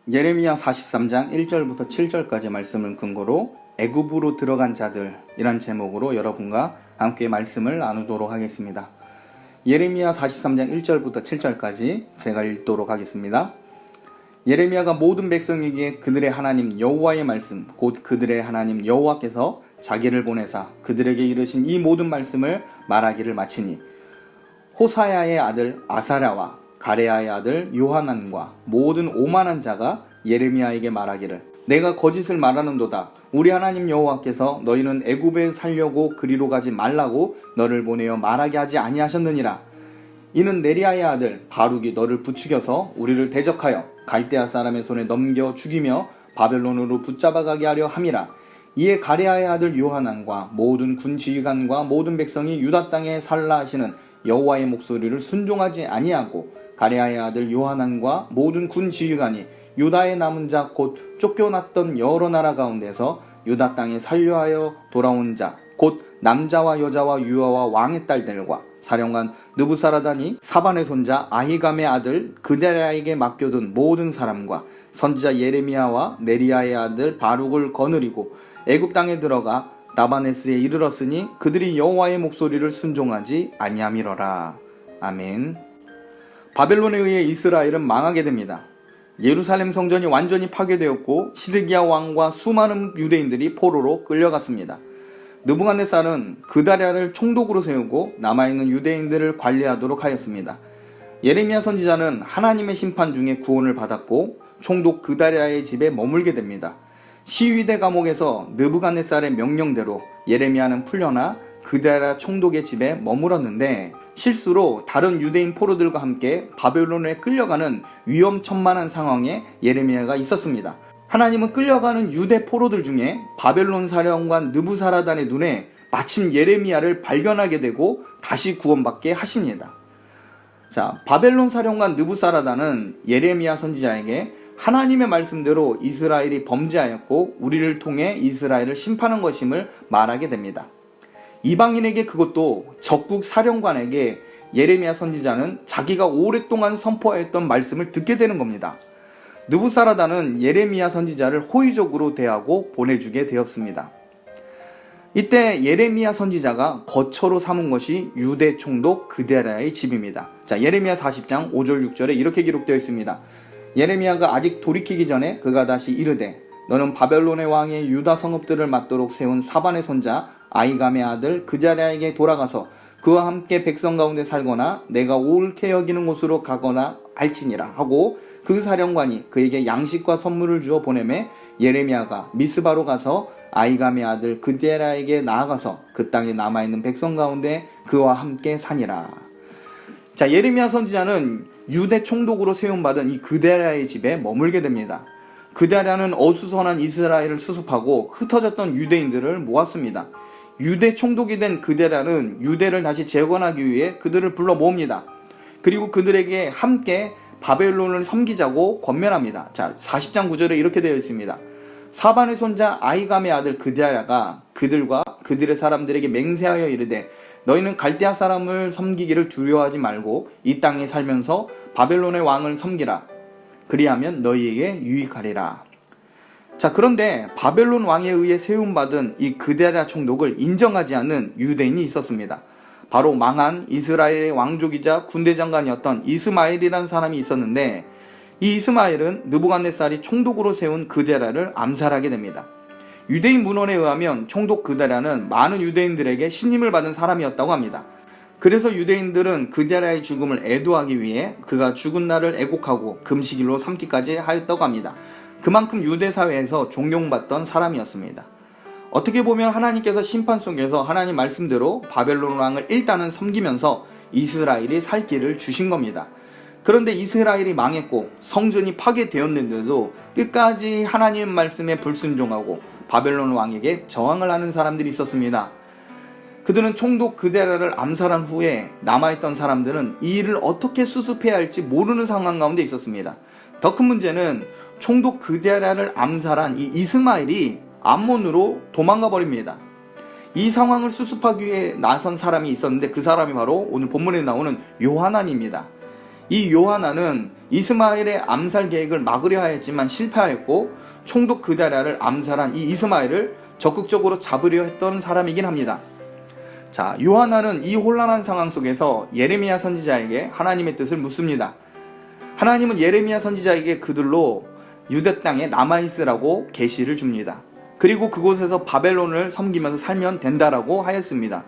예레미야 43장 1절부터 7절까지 말씀을 근거로 애굽으로 들어간 자들이란 제목으로 여러분과 함께 말씀을 나누도록 하겠습니다. 예레미야 43장 1절부터 7절까지 제가 읽도록 하겠습니다. 예레미야가 모든 백성에게 그들의 하나님 여호와의 말씀 곧 그들의 하나님 여호와께서 자기를 보내사 그들에게 이르신 이 모든 말씀을 말하기를 마치니 호사야의 아들 아사랴와 가레야의 아들 요하난과 모든 오만한 자가 예레미야에게 말하기를 내가 거짓을 말하는도다. 우리 하나님 여호와께서 너희는 애굽에 살려고 그리로 가지 말라고 너를 보내어 말하게 하지 아니하셨느니라. 이는 네리야의 아들 바룩이 너를 부추겨서 우리를 대적하여 갈대아 사람의 손에 넘겨 죽이며 바벨론으로 붙잡아가게 하려 함이라. 이에 가레야의 아들 요하난과 모든 군 지휘관과 모든 백성이 유다 땅에 살라 하시는 여호와의 목소리를 순종하지 아니하고 가레야의 아들 요하난과 모든 군 지휘관이 유다의 남은 자 곧 쫓겨났던 여러 나라 가운데서 유다 땅에 살려하여 돌아온 자 곧 남자와 여자와 유아와 왕의 딸들과 사령관 느부사라단이 사반의 손자 아히감의 아들 그데랴에게 맡겨둔 모든 사람과 선지자 예레미야와 네리야의 아들 바룩을 거느리고 애굽 땅에 들어가 나바네스에 이르렀으니 그들이 여호와의 목소리를 순종하지 아니함이러라. 아멘. 바벨론에 의해 이스라엘은 망하게 됩니다. 예루살렘 성전이 완전히 파괴되었고 시드기야 왕과 수많은 유대인들이 포로로 끌려갔습니다. 느부갓네살은 그다랴를 총독으로 세우고 남아있는 유대인들을 관리하도록 하였습니다. 예레미야 선지자는 하나님의 심판 중에 구원을 받았고 총독 그다랴의 집에 머물게 됩니다. 시위대 감옥에서 느부갓네살의 명령대로 예레미야는 풀려나 그다랴 총독의 집에 머물었는데 실수로 다른 유대인 포로들과 함께 바벨론에 끌려가는 위험천만한 상황에 예레미야가 있었습니다. 하나님은 끌려가는 유대 포로들 중에 바벨론 사령관 느부사라단의 눈에 마침 예레미야를 발견하게 되고 다시 구원받게 하십니다. 자, 바벨론 사령관 느부사라단은 예레미야 선지자에게 하나님의 말씀대로 이스라엘이 범죄하였고 우리를 통해 이스라엘을 심판한 것임을 말하게 됩니다. 이방인에게 그것도 적국 사령관에게 예레미야 선지자는 자기가 오랫동안 선포했던 말씀을 듣게 되는 겁니다. 느부사라단은 예레미야 선지자를 호의적으로 대하고 보내주게 되었습니다. 이때 예레미야 선지자가 거처로 삼은 것이 유대 총독 그데랴의 집입니다. 자, 예레미야 40장 5절 6절에 이렇게 기록되어 있습니다. 예레미야가 아직 돌이키기 전에 그가 다시 이르되 너는 바벨론의 왕의 유다 성읍들을 맡도록 세운 사반의 손자 아히감의 아들 그데랴에게 돌아가서 그와 함께 백성 가운데 살거나 내가 옳게 여기는 곳으로 가거나 할지니라 하고 그 사령관이 그에게 양식과 선물을 주어 보내매 예레미야가 미스바로 가서 아히감의 아들 그데랴에게 나아가서 그 땅에 남아있는 백성 가운데 그와 함께 사니라. 자, 예레미야 선지자는 유대 총독으로 세움받은 이 그데랴의 집에 머물게 됩니다. 그데랴는 어수선한 이스라엘을 수습하고 흩어졌던 유대인들을 모았습니다. 유대 총독이 된 그데랴는 유대를 다시 재건하기 위해 그들을 불러 모읍니다. 그리고 그들에게 함께 바벨론을 섬기자고 권면합니다. 자, 40장 9절에 이렇게 되어 있습니다. 사반의 손자 아히감의 아들 그데랴가 그들과 그들의 사람들에게 맹세하여 이르되 너희는 갈대아 사람을 섬기기를 두려워하지 말고 이 땅에 살면서 바벨론의 왕을 섬기라. 그리하면 너희에게 유익하리라. 자, 그런데 바벨론 왕에 의해 세움받은 이 그데랴 총독을 인정하지 않는 유대인이 있었습니다. 바로 망한 이스라엘의 왕족이자 군대 장관이었던 이스마엘이라는 사람이 있었는데 이 이스마엘은 느부갓네살이 총독으로 세운 그데랴를 암살하게 됩니다. 유대인 문헌에 의하면 총독 그데랴는 많은 유대인들에게 신임을 받은 사람이었다고 합니다. 그래서 유대인들은 그데랴의 죽음을 애도하기 위해 그가 죽은 날을 애곡하고 금식일로 삼기까지 하였다고 합니다. 그만큼 유대 사회에서 존경받던 사람이었습니다. 어떻게 보면 하나님께서 심판 속에서 하나님 말씀대로 바벨론 왕을 일단은 섬기면서 이스라엘이 살 길을 주신 겁니다. 그런데 이스라엘이 망했고 성전이 파괴되었는데도 끝까지 하나님 말씀에 불순종하고 바벨론 왕에게 저항을 하는 사람들이 있었습니다. 그들은 총독 그데랴를 암살한 후에 남아있던 사람들은 이 일을 어떻게 수습해야 할지 모르는 상황 가운데 있었습니다. 더 큰 문제는 총독 그데랴를 암살한 이 이스마엘이 암몬으로 도망가 버립니다. 이 상황을 수습하기 위해 나선 사람이 있었는데 그 사람이 바로 오늘 본문에 나오는 요하난입니다. 이 요하나는 이스마엘의 암살 계획을 막으려 하였지만 실패하였고 총독 그다랴를 암살한 이 이스마엘을 적극적으로 잡으려 했던 사람이긴 합니다. 자, 요하나는 이 혼란한 상황 속에서 예레미야 선지자에게 하나님의 뜻을 묻습니다. 하나님은 예레미야 선지자에게 그들로 유대 땅에 남아있으라고 계시를 줍니다. 그리고 그곳에서 바벨론을 섬기면서 살면 된다라고 하였습니다.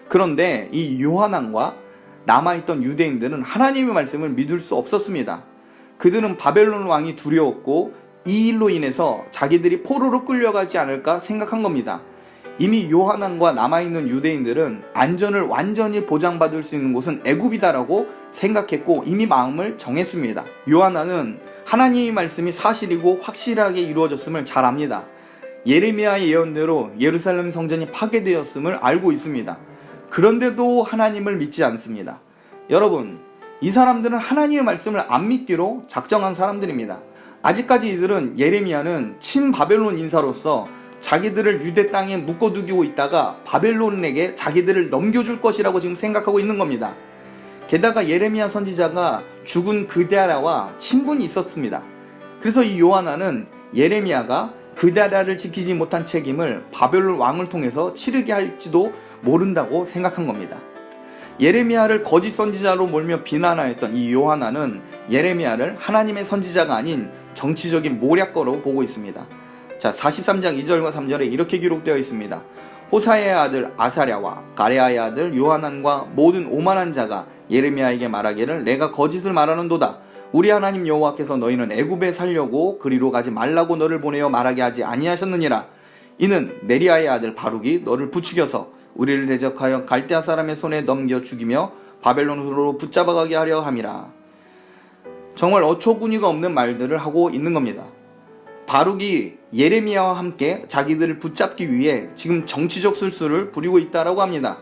그런데 이 요하난과 남아있던 유대인들은 하나님의 말씀을 믿을 수 없었습니다. 그들은 바벨론 왕이 두려웠고 이 일로 인해서 자기들이 포로로 끌려가지 않을까 생각한 겁니다. 이미 요하난과 남아있는 유대인들은 안전을 완전히 보장받을 수 있는 곳은 애굽이다라고 생각했고 이미 마음을 정했습니다. 요하난은 하나님의 말씀이 사실이고 확실하게 이루어졌음을 잘 압니다. 예레미야의 예언대로 예루살렘 성전이 파괴되었음을 알고 있습니다. 그런데도 하나님을 믿지 않습니다. 여러분, 이 사람들은 하나님의 말씀을 안 믿기로 작정한 사람들입니다. 아직까지 이들은 예레미야는 친바벨론 인사로서 자기들을 유대 땅에 묶어두고 있다가 바벨론에게 자기들을 넘겨줄 것이라고 지금 생각하고 있는 겁니다. 게다가 예레미야 선지자가 죽은 그다랴와 친분이 있었습니다. 그래서 이 요하나는 예레미야가 그다랴를 지키지 못한 책임을 바벨론 왕을 통해서 치르게 할지도 모른다고 생각한 겁니다. 예레미야를 거짓 선지자로 몰며 비난하였던 이 요하나는 예레미야를 하나님의 선지자가 아닌 정치적인 모략거로 보고 있습니다. 자, 43장 2절과 3절에 이렇게 기록되어 있습니다. 호사야의 아들 아사랴와 가레아의 아들 요하난과 모든 오만한 자가 예레미야에게 말하기를 내가 거짓을 말하는도다. 우리 하나님 여호와께서 너희는 애굽에 살려고 그리로 가지 말라고 너를 보내어 말하게 하지 아니하셨느니라. 이는 네리아의 아들 바룩이 너를 부추겨서 우리를 대적하여 갈대아 사람의 손에 넘겨 죽이며 바벨론으로 붙잡아가게 하려 함이라. 정말 어처구니가 없는 말들을 하고 있는 겁니다. 바룩이 예레미야와 함께 자기들을 붙잡기 위해 지금 정치적 술수를 부리고 있다라고 합니다.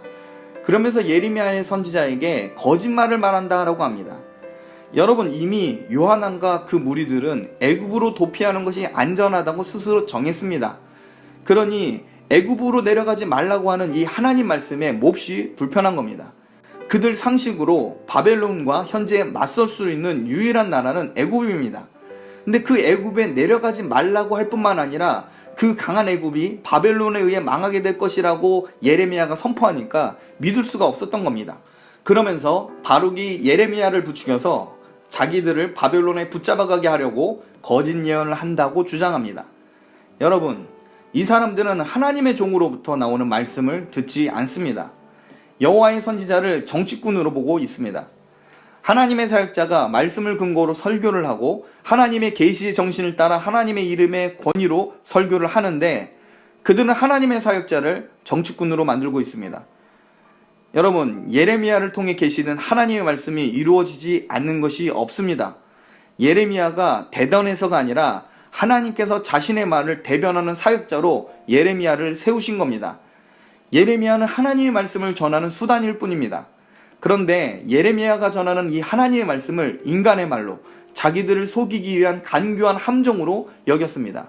그러면서 예레미야의 선지자에게 거짓말을 말한다라고 합니다. 여러분, 이미 요하난과 그 무리들은 애굽으로 도피하는 것이 안전하다고 스스로 정했습니다. 그러니 애굽으로 내려가지 말라고 하는 이 하나님 말씀에 몹시 불편한 겁니다. 그들 상식으로 바벨론과 현재 맞설 수 있는 유일한 나라는 애굽입니다. 근데 그 애굽에 내려가지 말라고 할 뿐만 아니라 그 강한 애굽이 바벨론에 의해 망하게 될 것이라고 예레미야가 선포하니까 믿을 수가 없었던 겁니다. 그러면서 바룩이 예레미야를 부추겨서 자기들을 바벨론에 붙잡아가게 하려고 거짓 예언을 한다고 주장합니다. 여러분, 이 사람들은 하나님의 종으로부터 나오는 말씀을 듣지 않습니다. 여호와의 선지자를 정치꾼으로 보고 있습니다. 하나님의 사역자가 말씀을 근거로 설교를 하고 하나님의 계시의 정신을 따라 하나님의 이름의 권위로 설교를 하는데 그들은 하나님의 사역자를 정치꾼으로 만들고 있습니다. 여러분, 예레미야를 통해 계시는 하나님의 말씀이 이루어지지 않는 것이 없습니다. 예레미야가 대변해서가 아니라 하나님께서 자신의 말을 대변하는 사역자로 예레미야를 세우신 겁니다. 예레미야는 하나님의 말씀을 전하는 수단일 뿐입니다. 그런데 예레미야가 전하는 이 하나님의 말씀을 인간의 말로 자기들을 속이기 위한 간교한 함정으로 여겼습니다.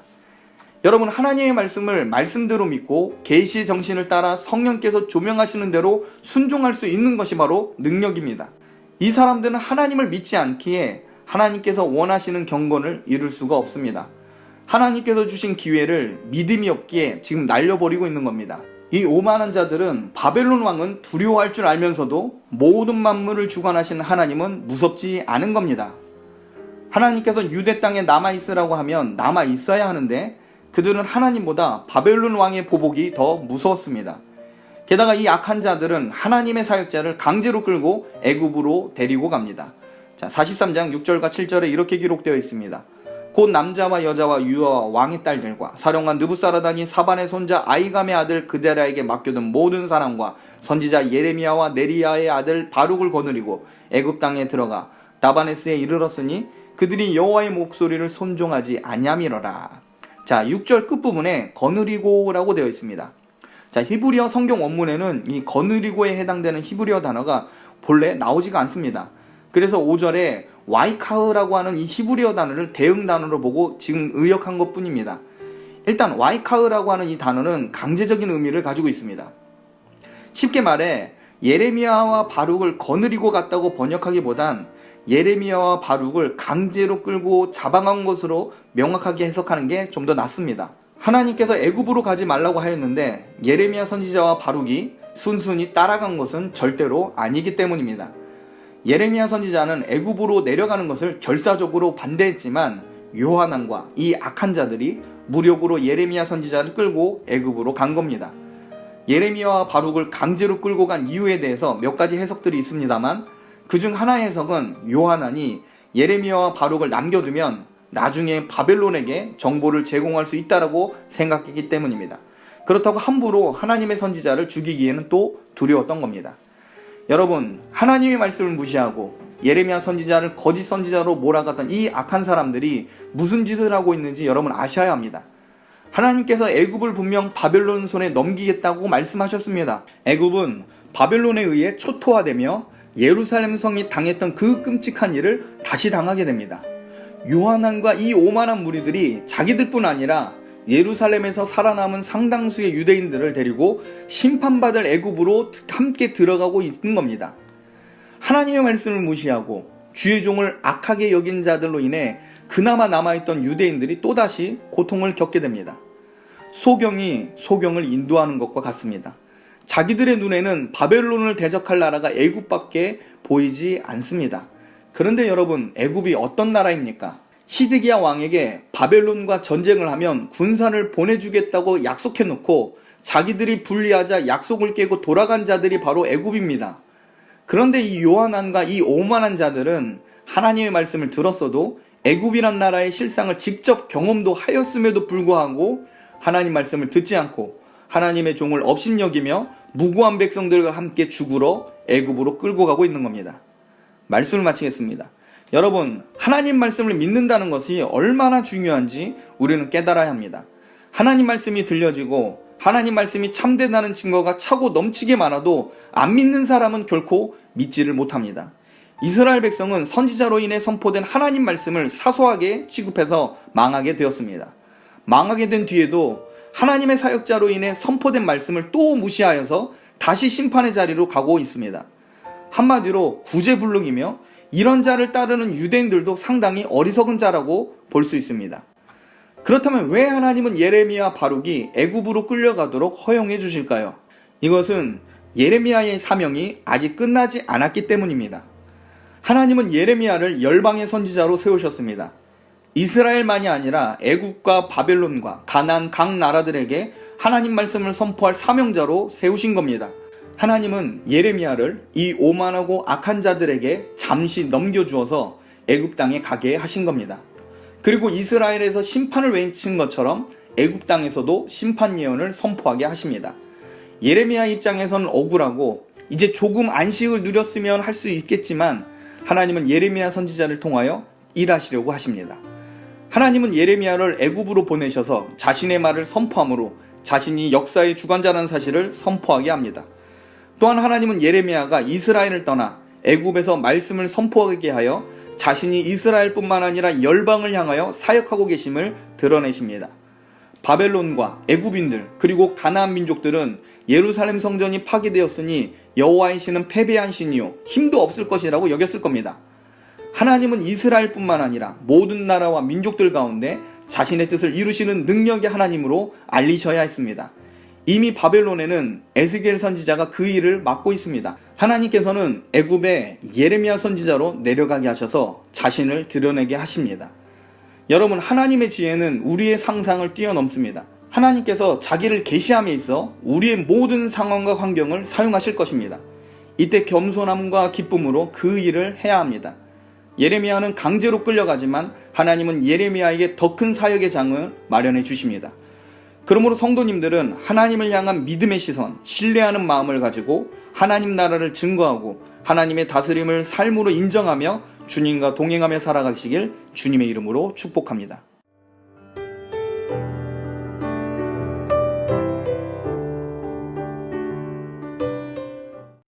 여러분, 하나님의 말씀을 말씀대로 믿고 계시의 정신을 따라 성령께서 조명하시는 대로 순종할 수 있는 것이 바로 능력입니다. 이 사람들은 하나님을 믿지 않기에 하나님께서 원하시는 경건을 이룰 수가 없습니다. 하나님께서 주신 기회를 믿음이 없기에 지금 날려버리고 있는 겁니다. 이 오만한 자들은 바벨론 왕은 두려워할 줄 알면서도 모든 만물을 주관하시는 하나님은 무섭지 않은 겁니다. 하나님께서 유대 땅에 남아있으라고 하면 남아있어야 하는데 그들은 하나님보다 바벨론 왕의 보복이 더 무서웠습니다. 게다가 이 악한 자들은 하나님의 사역자를 강제로 끌고 애굽으로 데리고 갑니다. 자, 43장 6절과 7절에 이렇게 기록되어 있습니다. 곧 남자와 여자와 유아와 왕의 딸들과 사령관 느부사라단이 사반의 손자 아이감의 아들 그다랴에게 맡겨둔 모든 사람과 선지자 예레미야와 네리야의 아들 바룩을 거느리고 애굽 땅에 들어가 다바네스에 이르렀으니 그들이 여호와의 목소리를 순종하지 아니함이로라. 자, 6절 끝부분에 거느리고라고 되어 있습니다. 자, 히브리어 성경 원문에는 이 거느리고에 해당되는 히브리어 단어가 본래 나오지가 않습니다. 그래서 5절에 와이카흐라고 하는 이 히브리어 단어를 대응 단어로 보고 지금 의역한 것 뿐입니다. 일단 와이카흐라고 하는 이 단어는 강제적인 의미를 가지고 있습니다. 쉽게 말해 예레미야와 바룩을 거느리고 갔다고 번역하기보단 예레미야와 바룩을 강제로 끌고 잡아간 것으로 명확하게 해석하는 게 좀 더 낫습니다. 하나님께서 애굽으로 가지 말라고 하였는데 예레미야 선지자와 바룩이 순순히 따라간 것은 절대로 아니기 때문입니다. 예레미야 선지자는 애굽으로 내려가는 것을 결사적으로 반대했지만 요한안과 이 악한 자들이 무력으로 예레미야 선지자를 끌고 애굽으로 간 겁니다. 예레미야와 바룩을 강제로 끌고 간 이유에 대해서 몇 가지 해석들이 있습니다만 그중 하나의 해석은 요한안이 예레미야와 바룩을 남겨두면 나중에 바벨론에게 정보를 제공할 수 있다라고 생각했기 때문입니다. 그렇다고 함부로 하나님의 선지자를 죽이기에는 또 두려웠던 겁니다. 여러분, 하나님의 말씀을 무시하고 예레미야 선지자를 거짓 선지자로 몰아갔던 이 악한 사람들이 무슨 짓을 하고 있는지 여러분 아셔야 합니다. 하나님께서 애굽을 분명 바벨론 손에 넘기겠다고 말씀하셨습니다. 애굽은 바벨론에 의해 초토화되며 예루살렘 성이 당했던 그 끔찍한 일을 다시 당하게 됩니다. 요한안과 이 오만한 무리들이 자기들뿐 아니라 예루살렘에서 살아남은 상당수의 유대인들을 데리고 심판받을 애굽으로 함께 들어가고 있는 겁니다. 하나님의 말씀을 무시하고 주의 종을 악하게 여긴 자들로 인해 그나마 남아있던 유대인들이 또다시 고통을 겪게 됩니다. 소경이 소경을 인도하는 것과 같습니다. 자기들의 눈에는 바벨론을 대적할 나라가 애굽밖에 보이지 않습니다. 그런데 여러분, 애굽이 어떤 나라입니까? 시드기야 왕에게 바벨론과 전쟁을 하면 군사를 보내주겠다고 약속해놓고 자기들이 불리하자 약속을 깨고 돌아간 자들이 바로 애굽입니다. 그런데 이 요한안과 이 오만한 자들은 하나님의 말씀을 들었어도 애굽이란 나라의 실상을 직접 경험도 하였음에도 불구하고 하나님 말씀을 듣지 않고 하나님의 종을 업신여기며 무고한 백성들과 함께 죽으러 애굽으로 끌고 가고 있는 겁니다. 말씀을 마치겠습니다. 여러분, 하나님 말씀을 믿는다는 것이 얼마나 중요한지 우리는 깨달아야 합니다. 하나님 말씀이 들려지고 하나님 말씀이 참되다는 증거가 차고 넘치게 많아도 안 믿는 사람은 결코 믿지를 못합니다. 이스라엘 백성은 선지자로 인해 선포된 하나님 말씀을 사소하게 취급해서 망하게 되었습니다. 망하게 된 뒤에도 하나님의 사역자로 인해 선포된 말씀을 또 무시하여서 다시 심판의 자리로 가고 있습니다. 한마디로 구제불능이며 이런 자를 따르는 유대인들도 상당히 어리석은 자라고 볼 수 있습니다. 그렇다면 왜 하나님은 예레미야 바룩이 애굽으로 끌려가도록 허용해 주실까요? 이것은 예레미야의 사명이 아직 끝나지 않았기 때문입니다. 하나님은 예레미야를 열방의 선지자로 세우셨습니다. 이스라엘만이 아니라 애굽과 바벨론과 가나안 각 나라들에게 하나님 말씀을 선포할 사명자로 세우신 겁니다. 하나님은 예레미야를 이 오만하고 악한 자들에게 잠시 넘겨주어서 애굽 땅에 가게 하신 겁니다. 그리고 이스라엘에서 심판을 외친 것처럼 애굽 땅에서도 심판 예언을 선포하게 하십니다. 예레미야 입장에서는 억울하고 이제 조금 안식을 누렸으면 할 수 있겠지만 하나님은 예레미야 선지자를 통하여 일하시려고 하십니다. 하나님은 예레미야를 애굽으로 보내셔서 자신의 말을 선포함으로 자신이 역사의 주관자라는 사실을 선포하게 합니다. 또한 하나님은 예레미야가 이스라엘을 떠나 애굽에서 말씀을 선포하게 하여 자신이 이스라엘뿐만 아니라 열방을 향하여 사역하고 계심을 드러내십니다. 바벨론과 애굽인들 그리고 가나안 민족들은 예루살렘 성전이 파괴되었으니 여호와의 신은 패배한 신이요 힘도 없을 것이라고 여겼을 겁니다. 하나님은 이스라엘뿐만 아니라 모든 나라와 민족들 가운데 자신의 뜻을 이루시는 능력의 하나님으로 알리셔야 했습니다. 이미 바벨론에는 에스겔 선지자가 그 일을 맡고 있습니다. 하나님께서는 애굽에 예레미야 선지자로 내려가게 하셔서 자신을 드러내게 하십니다. 여러분, 하나님의 지혜는 우리의 상상을 뛰어넘습니다. 하나님께서 자기를 계시함에 있어 우리의 모든 상황과 환경을 사용하실 것입니다. 이때 겸손함과 기쁨으로 그 일을 해야 합니다. 예레미야는 강제로 끌려가지만 하나님은 예레미야에게 더 큰 사역의 장을 마련해 주십니다. 그러므로 성도님들은 하나님을 향한 믿음의 시선, 신뢰하는 마음을 가지고 하나님 나라를 증거하고 하나님의 다스림을 삶으로 인정하며 주님과 동행하며 살아가시길 주님의 이름으로 축복합니다.